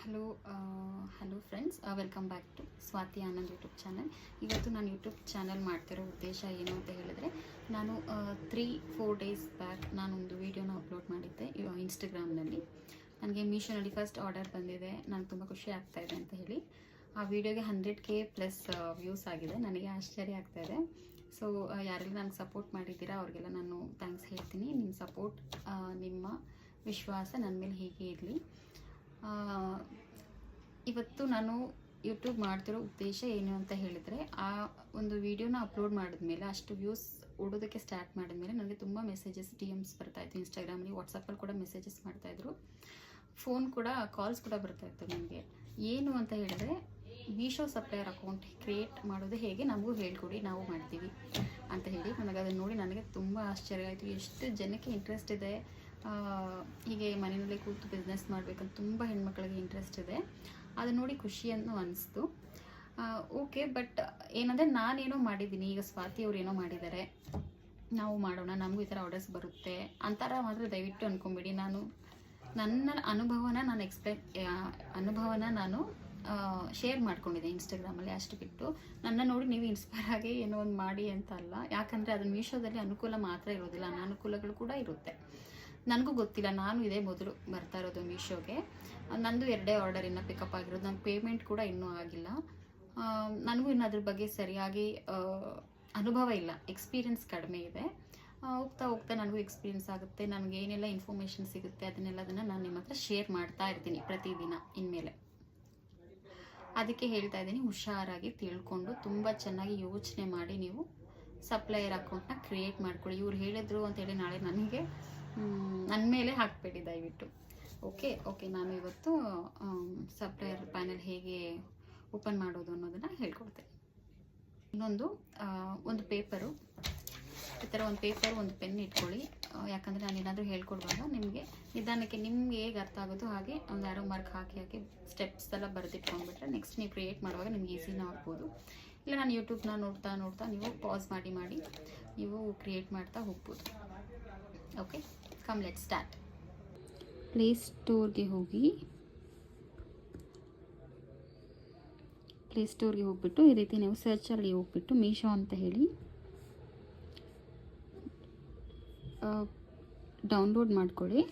Hello hello friends, welcome back to Swati Anand YouTube channel. ಇವತ್ತು ನಾನು YouTube channel ಮಾಡ್ತಿರೋ ಉದ್ದೇಶ ಏನು ಅಂತ ಹೇಳಿದ್ರೆ, ನಾನು 3-4 ಡೇಸ್ ಬ್ಯಾಕ್ ನಾನೊಂದು ವೀಡಿಯೋನ ಅಪ್ಲೋಡ್ ಮಾಡಿದ್ದೆ ಇನ್ಸ್ಟಾಗ್ರಾಮ್ನಲ್ಲಿ. ನನಗೆ ಮೀಶೋನಲ್ಲಿ ಫಸ್ಟ್ ಆರ್ಡರ್ ಬಂದಿದೆ, ನನಗೆ ತುಂಬ ಖುಷಿ ಆಗ್ತಾಯಿದೆ ಅಂತ ಹೇಳಿ. ಆ ವಿಡಿಯೋಗೆ 100K ಪ್ಲಸ್ ವ್ಯೂಸ್ ಆಗಿದೆ. ನನಗೆ ಆಶ್ಚರ್ಯ ಆಗ್ತಾಯಿದೆ. ಸೊ ಯಾರೆಲ್ಲ ನನಗೆ ಸಪೋರ್ಟ್ ಮಾಡಿದ್ದೀರಾ ಅವ್ರಿಗೆಲ್ಲ ನಾನು ಥ್ಯಾಂಕ್ಸ್ ಹೇಳ್ತೀನಿ. ನಿಮ್ಮ ಸಪೋರ್ಟ್, ನಿಮ್ಮ ವಿಶ್ವಾಸ ನನ್ನ ಮೇಲೆ ಹೀಗೆ ಇರಲಿ. ಇವತ್ತು ನಾನು ಯೂಟ್ಯೂಬ್ ಮಾಡ್ತಿರೋ ಉದ್ದೇಶ ಏನು ಅಂತ ಹೇಳಿದರೆ, ಆ ಒಂದು ವಿಡಿಯೋನ ಅಪ್ಲೋಡ್ ಮಾಡಿದ್ಮೇಲೆ ಅಷ್ಟು ವ್ಯೂಸ್ ಓಡೋದಕ್ಕೆ ಸ್ಟಾರ್ಟ್ ಮಾಡಿದ್ಮೇಲೆ ನನಗೆ ತುಂಬ ಮೆಸೇಜಸ್, DMs ಬರ್ತಾಯಿತ್ತು. ಇನ್ಸ್ಟಾಗ್ರಾಮಲ್ಲಿ, ವಾಟ್ಸಪ್ಪಲ್ಲಿ ಕೂಡ ಮೆಸೇಜಸ್ ಮಾಡ್ತಾಯಿದ್ರು. ಫೋನ್ ಕೂಡ, ಕಾಲ್ಸ್ ಕೂಡ ಬರ್ತಾಯಿತ್ತು ನನಗೆ. ಏನು ಅಂತ ಹೇಳಿದ್ರೆ, ಮೀಶೋ ಸಪ್ಲೈಯರ್ ಅಕೌಂಟ್ ಕ್ರಿಯೇಟ್ ಮಾಡೋದು ಹೇಗೆ, ನಮಗೂ ಹೇಳ್ಕೊಡಿ, ನಾವು ಮಾಡ್ತೀವಿ ಅಂತ ಹೇಳಿ. ನನಗೆ ಅದನ್ನು ನೋಡಿ ನನಗೆ ತುಂಬ ಆಶ್ಚರ್ಯ ಆಯಿತು. ಎಷ್ಟು ಜನಕ್ಕೆ ಇಂಟ್ರೆಸ್ಟ್ ಇದೆ, ಹೀಗೆ ಮನೆಯಲ್ಲೇ ಕೂತು ಬಿಸ್ನೆಸ್ ಮಾಡಬೇಕಂತ ತುಂಬ ಹೆಣ್ಮಕ್ಳಿಗೆ ಇಂಟ್ರೆಸ್ಟ್ ಇದೆ. ಅದನ್ನು ನೋಡಿ ಖುಷಿಯನ್ನು ಅನಿಸ್ತು. ಓಕೆ, ಬಟ್ ಏನಂದರೆ ನಾನೇನೋ ಮಾಡಿದ್ದೀನಿ, ಈಗ ಸ್ವಾತಿ ಅವ್ರು ಏನೋ ಮಾಡಿದ್ದಾರೆ, ನಾವು ಮಾಡೋಣ, ನಮಗೂ ಈ ಥರ ಆರ್ಡರ್ಸ್ ಬರುತ್ತೆ ಅಂತಾರ ಮಾತ್ರ ದಯವಿಟ್ಟು ಅಂದ್ಕೊಂಬಿಡಿ. ನಾನು ನನ್ನ ಅನುಭವನ ನಾನು ಶೇರ್ ಮಾಡ್ಕೊಂಡಿದ್ದೆ ಇನ್ಸ್ಟಾಗ್ರಾಮಲ್ಲಿ, ಅಷ್ಟು ಬಿಟ್ಟು ನನ್ನ ನೋಡಿ ನೀವು ಇನ್ಸ್ಪೈರ್ ಆಗಿ ಏನೋ ಒಂದು ಮಾಡಿ ಅಂತ ಅಲ್ಲ. ಯಾಕಂದರೆ ಅದು ಮೀಶೋದಲ್ಲಿ ಅನುಕೂಲ ಮಾತ್ರ ಇರೋದಿಲ್ಲ, ಅನಾನುಕೂಲಗಳು ಕೂಡ ಇರುತ್ತೆ. ನನಗೂ ಗೊತ್ತಿಲ್ಲ, ನಾನು ಇದೇ ಮೊದಲು ಬರ್ತಾ ಇರೋದು ಮೀಶೋಗೆ. ನಂದು 2 ಆರ್ಡರ್ ಇನ್ನೂ ಪಿಕಪ್ ಆಗಿರೋದು. ನಂಗೆ ಪೇಮೆಂಟ್ ಕೂಡ ಇನ್ನೂ ಆಗಿಲ್ಲ. ನನಗೂ ಇನ್ನು ಅದ್ರ ಬಗ್ಗೆ ಸರಿಯಾಗಿ ಅನುಭವ ಇಲ್ಲ, ಎಕ್ಸ್ಪೀರಿಯನ್ಸ್ ಕಡಿಮೆ ಇದೆ. ಹೋಗ್ತಾ ಹೋಗ್ತಾ ನನಗೂ ಎಕ್ಸ್ಪೀರಿಯನ್ಸ್ ಆಗುತ್ತೆ. ನನಗೆ ಏನೆಲ್ಲ ಇನ್ಫಾರ್ಮೇಷನ್ ಸಿಗುತ್ತೆ ಅದನ್ನೆಲ್ಲದನ್ನು ನಾನು ನಿಮ್ಮ ಹತ್ರ ಶೇರ್ ಮಾಡ್ತಾ ಇರ್ತೀನಿ ಪ್ರತಿದಿನ ಇನ್ಮೇಲೆ. ಅದಕ್ಕೆ ಹೇಳ್ತಾ ಇದ್ದೀನಿ, ಹುಷಾರಾಗಿ ತಿಳ್ಕೊಂಡು ತುಂಬ ಚೆನ್ನಾಗಿ ಯೋಚನೆ ಮಾಡಿ ನೀವು ಸಪ್ಲೈಯರ್ ಅಕೌಂಟ್ನ ಕ್ರಿಯೇಟ್ ಮಾಡ್ಕೊಳ್ಳಿ. ಇವ್ರು ಹೇಳಿದ್ರು ಅಂತೇಳಿ ನಾಳೆ ನನಗೆ ನನ್ನ ಮೇಲೆ ಹಾಕಬೇಡಿ ದಯವಿಟ್ಟು. ಓಕೆ, ನಾನು ಇವತ್ತು ಸಪ್ಲೈಯರ್ ಪ್ಯಾನೆಲ್ ಹೇಗೆ ಓಪನ್ ಮಾಡೋದು ಅನ್ನೋದನ್ನು ಹೇಳ್ಕೊಡ್ತೇನೆ. ಇನ್ನೊಂದು ಒಂದು ಪೇಪರು, ಈ ಥರ ಒಂದು ಪೇಪರ್, ಒಂದು ಪೆನ್ ಇಟ್ಕೊಳ್ಳಿ. ಯಾಕಂದರೆ ನಾನು ಏನಾದರೂ ಹೇಳ್ಕೊಡುವಾಗ ನಿಮಗೆ ನಿಧಾನಕ್ಕೆ ನಿಮ್ಗೆ ಹೇಗೆ ಅರ್ಥ ಆಗೋದು ಹಾಗೆ ಒಂದು ಆರೋ ಮಾರ್ಕ್ ಹಾಕಿ ಸ್ಟೆಪ್ಸ್ ಎಲ್ಲ ಬರೆದಿಟ್ಕೊಂಡ್ಬಿಟ್ರೆ ನೆಕ್ಸ್ಟ್ ನೀವು ಕ್ರಿಯೇಟ್ ಮಾಡುವಾಗ ನಿಮ್ಗೆ ಈಸಿನ ಆಗ್ಬೋದು. ಇಲ್ಲ ನಾನು ಯೂಟ್ಯೂಬ್ನ ನೋಡ್ತಾ ನೀವು ಪಾಸ್ ಮಾಡಿ ನೀವು ಕ್ರಿಯೇಟ್ ಮಾಡ್ತಾ ಹೋಗ್ಬೋದು. Okay, come let start. ಪ್ಲೇಸ್ಟೋರ್ಗೆ ಹೋಗ್ಬಿಟ್ಟು ಈ ರೀತಿ ನೀವು ಸರ್ಚಲ್ಲಿ ಹೋಗ್ಬಿಟ್ಟು ಮೀಶೋ ಅಂತ ಹೇಳಿ ಡೌನ್ಲೋಡ್ ಮಾಡ್ಕೊಳ್ಳಿ.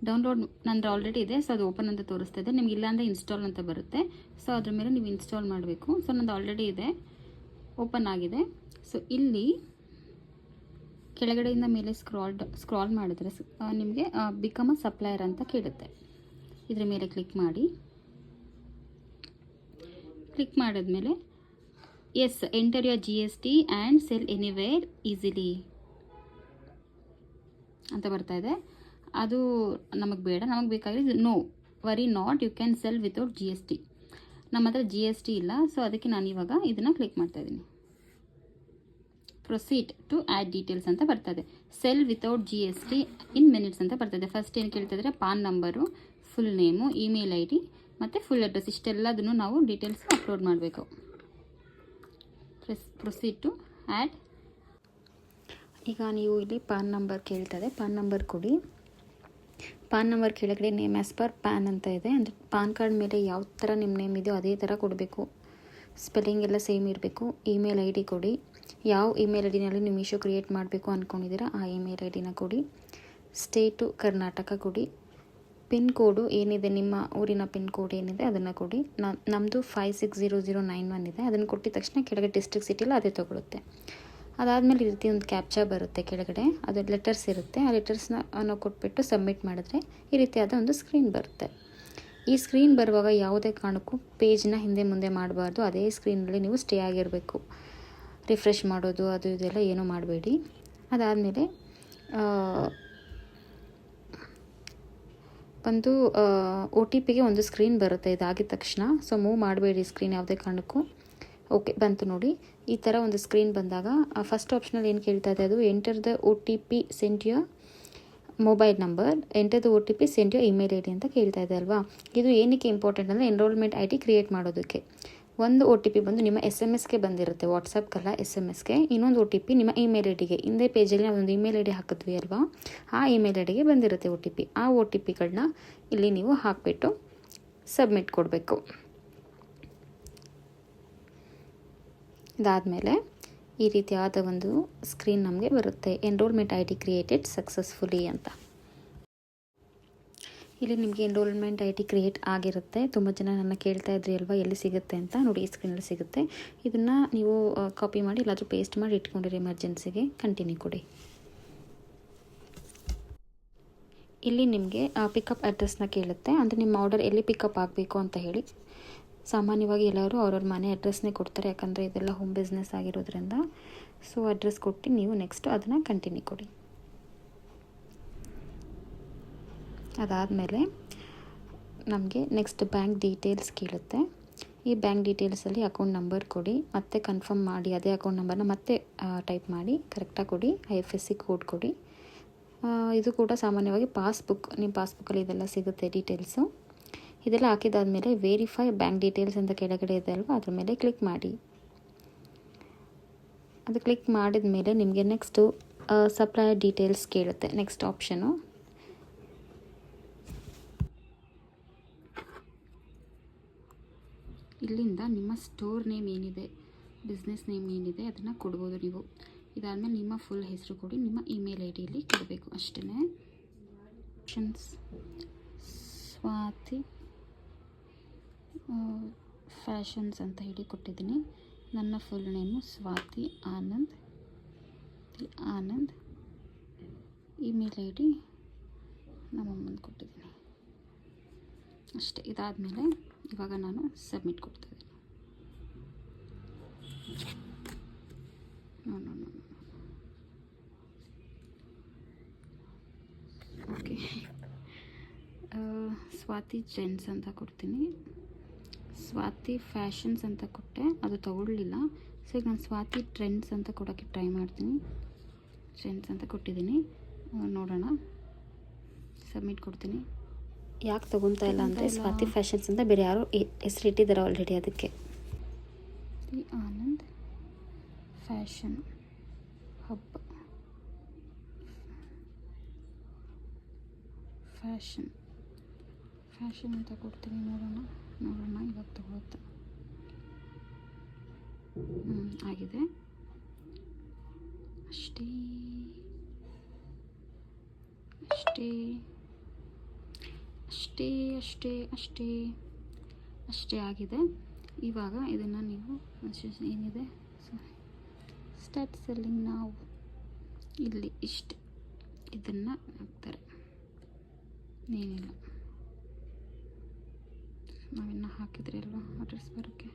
ಡೌನ್ಲೋಡ್ ನಂದು ಆಲ್ರೆಡಿ ಇದೆ, ಸೊ ಅದು ಓಪನ್ ಅಂತ ತೋರಿಸ್ತಾ ಇದೆ. ನಿಮ್ಗೆ ಇಲ್ಲಾಂದರೆ ಇನ್ಸ್ಟಾಲ್ ಅಂತ ಬರುತ್ತೆ, ಸೊ ಅದ್ರ ಮೇಲೆ ನೀವು ಇನ್ಸ್ಟಾಲ್ ಮಾಡಬೇಕು. ಸೊ ನಂದು ಆಲ್ರೆಡಿ ಇದೆ, ಓಪನ್ ಆಗಿದೆ. ಸೊ ಇಲ್ಲಿ ಕೆಳಗಡೆಯಿಂದ ಮೇಲೆ ಸ್ಕ್ರಾಲ್ ಮಾಡಿದ್ರೆ ನಿಮಗೆ ಬಿಕಮ್ ಅ ಸಪ್ಲೈಯರ್ ಅಂತ ಕೇಳುತ್ತೆ. ಇದ್ರ ಮೇಲೆ ಕ್ಲಿಕ್ ಮಾಡಿ. ಕ್ಲಿಕ್ ಮಾಡಿದ್ಮೇಲೆ yes, enter your GST and sell anywhere easily ಅಂತ ಬರ್ತಾ ಇದೆ. ಅದು ನಮಗೆ ಬೇಡ, ನಮಗೆ ಬೇಕಾಗಿರೋದು no worry not, you can sell without GST. ನಮ್ಮ ಹತ್ರ GST ಇಲ್ಲ, ಸೊ ಅದಕ್ಕೆ ನಾನು ಇವಾಗ ಇದನ್ನು ಕ್ಲಿಕ್ ಮಾಡ್ತಾ ಇದ್ದೀನಿ. ಪ್ರೊಸೀಡ್ ಟು ಆ್ಯಡ್ ಡೀಟೇಲ್ಸ್ ಅಂತ ಬರ್ತದೆ. Sell without GST in minutes ಅಂತ ಬರ್ತದೆ. ಫಸ್ಟ್ ಏನು ಕೇಳ್ತಿದ್ರೆ PAN number, full name, email ID ಮತ್ತು ಫುಲ್ ಅಡ್ರೆಸ್, ಇಷ್ಟೆಲ್ಲದನ್ನು ನಾವು ಡೀಟೇಲ್ಸ್ ಅಪ್ಲೋಡ್ ಮಾಡಬೇಕು. Proceed to add. ಈಗ ನೀವು ಇಲ್ಲಿ ಪಾನ್ ನಂಬರ್ ಕೇಳ್ತದೆ, ಪಾನ್ ನಂಬರ್ ಕೊಡಿ. ಪಾನ್ ನಂಬರ್ ಕೆಳಗಡೆ ನೇಮ್ ಆ್ಯಸ್ ಪರ್ ಪ್ಯಾನ್ ಅಂತ ಇದೆ. ಅಂದರೆ ಪಾನ್ ಕಾರ್ಡ್ ಮೇಲೆ ಯಾವ ಥರ ನಿಮ್ಮ ನೇಮ್ ಇದೆಯೋ ಅದೇ ಥರ ಕೊಡಬೇಕು, ಸ್ಪೆಲ್ಲಿಂಗ್ ಎಲ್ಲ ಸೇಮ್ ಇರಬೇಕು. ಇಮೇಲ್ ID ಕೊಡಿ. ಯಾವ ಇಮೇಲ್ ಐಡಿನಲ್ಲಿ ನೀವು ಮೀಶೋ ಕ್ರಿಯೇಟ್ ಮಾಡಬೇಕು ಅಂದ್ಕೊಂಡಿದ್ದೀರಾ ಆ ಇಮೇಲ್ ಐಡಿನ ಕೊಡಿ. ಸ್ಟೇಟು ಕರ್ನಾಟಕ ಕೊಡಿ. ಪಿನ್ ಕೋಡು ಏನಿದೆ, ನಿಮ್ಮ ಊರಿನ ಪಿನ್ ಕೋಡ್ ಏನಿದೆ ಅದನ್ನು ಕೊಡಿ. ನಮ್ಮದು 560091 ಇದೆ. ಅದನ್ನು ಕೊಟ್ಟಿದ ತಕ್ಷಣ ಕೆಳಗಡೆ ಡಿಸ್ಟ್ರಿಕ್ಟ್ ಸಿಟಿಲ್ಲ ಅದೇ ತೊಗೊಳುತ್ತೆ. ಅದಾದಮೇಲೆ ಈ ರೀತಿ ಒಂದು ಕ್ಯಾಪ್ಚಾ ಬರುತ್ತೆ ಕೆಳಗಡೆ, ಅದು ಲೆಟರ್ಸ್ ಇರುತ್ತೆ. ಆ ಲೆಟರ್ಸ್ನ ನಾವು ಕೊಟ್ಬಿಟ್ಟು ಸಬ್ಮಿಟ್ ಮಾಡಿದ್ರೆ ಈ ರೀತಿಯಾದ ಒಂದು ಸ್ಕ್ರೀನ್ ಬರುತ್ತೆ. ಈ ಸ್ಕ್ರೀನ್ ಬರುವಾಗ ಯಾವುದೇ ಕಾರಣಕ್ಕೂ ಪೇಜ್ನ ಹಿಂದೆ ಮುಂದೆ ಮಾಡಬಾರ್ದು. ಅದೇ ಸ್ಕ್ರೀನಲ್ಲಿ ನೀವು ಸ್ಟೇ ಆಗಿರಬೇಕು. ರಿಫ್ರೆಶ್ ಮಾಡೋದು ಅದು ಇದೆಲ್ಲ ಏನೂ ಮಾಡಬೇಡಿ. ಅದಾದಮೇಲೆ ಒಂದು OTPಗೆ ಒಂದು ಸ್ಕ್ರೀನ್ ಬರುತ್ತೆ ಇದಾಗಿದ ತಕ್ಷಣ. ಸೊ ಮೂವ್ ಮಾಡಬೇಡಿ ಸ್ಕ್ರೀನ್ ಯಾವುದೇ ಕಾರಣಕ್ಕೂ. ಓಕೆ, ಬಂತು ನೋಡಿ. ಈ ಥರ ಒಂದು ಸ್ಕ್ರೀನ್ ಬಂದಾಗ ಫಸ್ಟ್ ಆಪ್ಷನಲ್ಲಿ ಏನು ಕೇಳ್ತಾ ಇದೆ, ಅದು enter the OTP send your mobile number, enter the OTP send your email ID ಅಂತ ಕೇಳ್ತಾ ಇದೆ ಅಲ್ವಾ. ಇದು ಏನಕ್ಕೆ ಇಂಪಾರ್ಟೆಂಟ್ ಅಂದರೆ ಎನ್ರೋಲ್ಮೆಂಟ್ ID ಕ್ರಿಯೇಟ್ ಮಾಡೋದಕ್ಕೆ. ಒಂದು OTP ಬಂದು ನಿಮ್ಮ SMS-ಗೆ ಬಂದಿರುತ್ತೆ, ವಾಟ್ಸಪ್ಗಲ್ಲ SMS-ಗೆ. ಇನ್ನೊಂದು OTP ನಿಮ್ಮ ಇಮೇಲ್ ಐಡಿಗೆ. ಹಿಂದೆ ಪೇಜಲ್ಲಿ ನಾವು ಒಂದು ಇಮೇಲ್ ID ಹಾಕಿದ್ವಿ ಅಲ್ವಾ, ಆ ಇಮೇಲ್ ಐಡಿಗೆ ಬಂದಿರುತ್ತೆ OTP. ಆ OTPಗಳನ್ನ ಇಲ್ಲಿ ನೀವು ಹಾಕಿಬಿಟ್ಟು ಸಬ್ಮಿಟ್ ಕೊಡಬೇಕು. ಇದಾದಮೇಲೆ ಈ ರೀತಿಯಾದ ಒಂದು ಸ್ಕ್ರೀನ್ ನಮಗೆ ಬರುತ್ತೆ, ಎನ್ರೋಲ್ಮೆಂಟ್ ID ಕ್ರಿಯೇಟೆಡ್ ಸಕ್ಸಸ್ಫುಲಿ ಅಂತ. ಇಲ್ಲಿ ನಿಮಗೆ ಎನ್ರೋಲ್ಮೆಂಟ್ ID ಕ್ರಿಯೇಟ್ ಆಗಿರುತ್ತೆ. ತುಂಬ ಜನ ನನ್ನ ಕೇಳ್ತಾ ಇದ್ರಿ ಅಲ್ವಾ ಎಲ್ಲಿ ಸಿಗುತ್ತೆ ಅಂತ. ನೋಡಿ, ಈ ಸ್ಕ್ರೀನಲ್ಲಿ ಸಿಗುತ್ತೆ. ಇದನ್ನು ನೀವು ಕಾಪಿ ಮಾಡಿ ಇಲ್ಲಾದರೂ ಪೇಸ್ಟ್ ಮಾಡಿ ಇಟ್ಕೊಂಡಿರಿ, ಎಮರ್ಜೆನ್ಸಿಗೆ. ಕಂಟಿನ್ಯೂ ಕೊಡಿ. ಇಲ್ಲಿ ನಿಮಗೆ ಪಿಕಪ್ ಅಡ್ರೆಸ್ನ ಕೇಳುತ್ತೆ, ಅಂದರೆ ನಿಮ್ಮ ಆರ್ಡರ್ ಎಲ್ಲಿ ಪಿಕಪ್ ಆಗಬೇಕು ಅಂತ ಹೇಳಿ. ಸಾಮಾನ್ಯವಾಗಿ ಎಲ್ಲರೂ ಅವ್ರವ್ರ ಮನೆ ಅಡ್ರೆಸ್ನೇ ಕೊಡ್ತಾರೆ, ಯಾಕಂದರೆ ಇದೆಲ್ಲ ಹೋಮ್ ಬಿಸ್ನೆಸ್ ಆಗಿರೋದ್ರಿಂದ. ಸೊ ಅಡ್ರೆಸ್ ಕೊಟ್ಟು ನೀವು ನೆಕ್ಸ್ಟ್ ಅದನ್ನು ಕಂಟಿನ್ಯೂ ಕೊಡಿ. ಅದಾದಮೇಲೆ ನಮಗೆ ನೆಕ್ಸ್ಟ್ ಬ್ಯಾಂಕ್ ಡೀಟೇಲ್ಸ್ ಕೇಳುತ್ತೆ. ಈ ಬ್ಯಾಂಕ್ ಡೀಟೇಲ್ಸಲ್ಲಿ ಅಕೌಂಟ್ ನಂಬರ್ ಕೊಡಿ, ಮತ್ತೆ ಕನ್ಫರ್ಮ್ ಮಾಡಿ ಅದೇ ಅಕೌಂಟ್ ನಂಬರ್ನ ಮತ್ತೆ ಟೈಪ್ ಮಾಡಿ ಕರೆಕ್ಟಾಗಿ ಕೊಡಿ. IFSC ಕೋಡ್ ಕೊಡಿ. ಇದು ಕೂಡ ಸಾಮಾನ್ಯವಾಗಿ ನಿಮ್ಮ ಪಾಸ್ಬುಕ್ಕಲ್ಲಿ ಇದೆಲ್ಲ ಸಿಗುತ್ತೆ ಡೀಟೇಲ್ಸು. ಇದೆಲ್ಲ ಹಾಕಿದಾದ್ಮೇಲೆ ವೆರಿಫೈ ಬ್ಯಾಂಕ್ ಡೀಟೇಲ್ಸ್ ಅಂತ ಕೆಳಗಡೆ ಇದೆ ಅಲ್ವಾ, ಅದ್ರ ಮೇಲೆ ಕ್ಲಿಕ್ ಮಾಡಿ. ಅದು ಕ್ಲಿಕ್ ಮಾಡಿದ ಮೇಲೆ ನಿಮಗೆ ನೆಕ್ಸ್ಟು ಸಪ್ಲೈಯರ್ ಡೀಟೇಲ್ಸ್ ಕೇಳುತ್ತೆ, ನೆಕ್ಸ್ಟ್ ಆಪ್ಷನು. ಇಲ್ಲಿಂದ ನಿಮ್ಮ ಸ್ಟೋರ್ ನೇಮ್ ಏನಿದೆ, ಬಿಸ್ನೆಸ್ ನೇಮ್ ಏನಿದೆ ಅದನ್ನು ಕೊಡ್ಬೋದು ನೀವು. ಇದಾದಮೇಲೆ ನಿಮ್ಮ ಫುಲ್ ಹೆಸರು ಕೊಡಿ, ನಿಮ್ಮ ಇಮೇಲ್ IDಯಲ್ಲಿ ಕೊಡಬೇಕು ಅಷ್ಟೇ. ಸ್ವಾತಿ ಫ್ಯಾಷನ್ಸ್ ಅಂತ ಹೇಳಿ ಕೊಟ್ಟಿದ್ದೀನಿ. ನನ್ನ full name Swati Anand. Email ID ನಮ್ಮಮ್ಮಂದು ಕೊಟ್ಟಿದ್ದೀನಿ ಅಷ್ಟೇ. ಇದಾದಮೇಲೆ ಇವಾಗ ನಾನು ಸಬ್ಮಿಟ್ ಕೊಡ್ತಾಯಿದ್ದೀನಿ. ಓಕೆ, ಸ್ವಾತಿ ಜೆಂಟ್ಸ್ ಅಂತ ಕೊಡ್ತೀನಿ. ಸ್ವಾತಿ ಫ್ಯಾಷನ್ಸ್ ಅಂತ ಕೊಟ್ಟೆ, ಅದು ತಗೊಳ್ಳಿಲ್ಲ. ಸೊ ಈಗ ನಾನು ಸ್ವಾತಿ ಟ್ರೆಂಡ್ಸ್ ಅಂತ ಕೊಡೋಕ್ಕೆ ಟ್ರೈ ಮಾಡ್ತೀನಿ. ಟ್ರೆಂಡ್ಸ್ ಅಂತ ಕೊಟ್ಟಿದ್ದೀನಿ, ನೋಡೋಣ. ಸಬ್ಮಿಟ್ ಕೊಡ್ತೀನಿ. ಯಾಕೆ ತೊಗೊತಾ ಇಲ್ಲ ಅಂದರೆ ಸ್ವಾತಿ ಫ್ಯಾಷನ್ಸ್ ಅಂತ ಬೇರೆ ಯಾರೋ ಹೆಸರಿಟ್ಟಿದ್ದಾರೆ ಆಲ್ರೆಡಿ, ಅದಕ್ಕೆ. ಆನಂದ್ ಫ್ಯಾಷನ್ ಹಬ್ ಫ್ಯಾಷನ್ ಅಂತ ಕೊಡ್ತೀನಿ. ನೋಡೋಣ ಇವಾಗ ತಗೊಳುತ್ತೆ. ಆಗಿದೆ ಅಷ್ಟೇ ಆಗಿದೆ. ಇವಾಗ ಇದನ್ನು ನೀವು ಏನಿದೆ ಸ್ಟಾರ್ಟ್ ಸೆಲ್ಲಿಂಗ್ ನಾವು ಇಲ್ಲಿ ಇದನ್ನು ಹಾಕ್ತಾರೆ, ಏನಿಲ್ಲ. ನಾವಿನ್ನು ಹಾಕಿದ್ರೆ ಅಲ್ವಾ ಅಡ್ರೆಸ್ ಬರೋಕ್ಕೆ.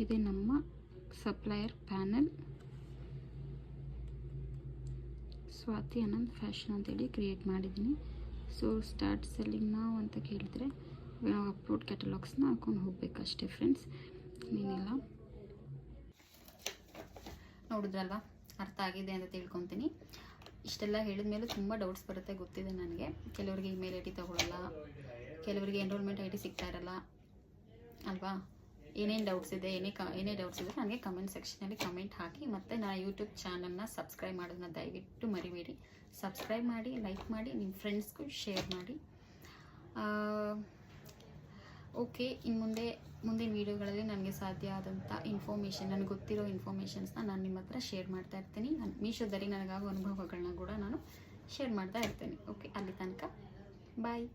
ಇದೇ ನಮ್ಮ supplier panel. Swati Anand fashion ಅಂತೇಳಿ ಕ್ರಿಯೇಟ್ ಮಾಡಿದ್ದೀನಿ. ಸೊ ಸ್ಟಾರ್ಟ್ ಸೆಲ್ಲಿಂಗ್ ನಾವು ಅಂತ ಕೇಳಿದರೆ ನಾವು ಅಪ್ಲೋಡ್ ಕ್ಯಾಟಲಾಗ್ಸ್ನ ಹಾಕೊಂಡು ಹೋಗ್ಬೇಕಷ್ಟೇ ಫ್ರೆಂಡ್ಸ್, ಏನಿಲ್ಲ. ನೋಡಿದ್ರಲ್ವಾ, ಅರ್ಥ ಆಗಿದೆ ಅಂತ ತಿಳ್ಕೊತೀನಿ. ಇಷ್ಟೆಲ್ಲ ಹೇಳಿದ ಮೇಲೆ ತುಂಬ ಡೌಟ್ಸ್ ಬರುತ್ತೆ, ಗೊತ್ತಿದೆ ನನಗೆ. ಕೆಲವರಿಗೆ ಇಮೇಲ್ ID ತಗೊಳ್ಳಲ್ಲ, ಕೆಲವರಿಗೆ ಎನ್ರೋಲ್ಮೆಂಟ್ ID ಸಿಗ್ತಾ ಇರಲ್ಲ ಅಲ್ವಾ. ಏನೇನು ಡೌಟ್ಸ್ ಇದೆ, ಏನೇ ಡೌಟ್ಸ್ ಇದೆ ನನಗೆ ಕಮೆಂಟ್ ಸೆಕ್ಷನಲ್ಲಿ ಕಮೆಂಟ್ ಹಾಕಿ. ಮತ್ತು ನಾನು ಯೂಟ್ಯೂಬ್ ಚಾನಲ್ನ ಸಬ್ಸ್ಕ್ರೈಬ್ ಮಾಡೋದನ್ನ ದಯವಿಟ್ಟು ಮರಿಬೇಡಿ. ಸಬ್ಸ್ಕ್ರೈಬ್ ಮಾಡಿ, ಲೈಕ್ ಮಾಡಿ, ನಿಮ್ಮ ಫ್ರೆಂಡ್ಸ್ಗೂ ಶೇರ್ ಮಾಡಿ. ಓಕೆ, ಇನ್ನು ಮುಂದಿನ ವೀಡಿಯೋಗಳಲ್ಲಿ ನನಗೆ ಸಾಧ್ಯ ಆದಂಥ ಇನ್ಫಾರ್ಮೇಷನ್, ನನಗೆ ಗೊತ್ತಿರೋ ಇನ್ಫಾರ್ಮೇಷನ್ಸ್ನ ನಾನು ನಿಮ್ಮ ಹತ್ರ ಶೇರ್ ಮಾಡ್ತಾ ಇರ್ತೀನಿ. ಮೀಶೋದಲ್ಲಿ ನನಗಾಗೋ ಅನುಭವಗಳನ್ನ ಕೂಡ ನಾನು ಶೇರ್ ಮಾಡ್ತಾ ಇರ್ತೀನಿ. ಓಕೆ, ಅಲ್ಲಿ ತನಕ ಬಾಯ್.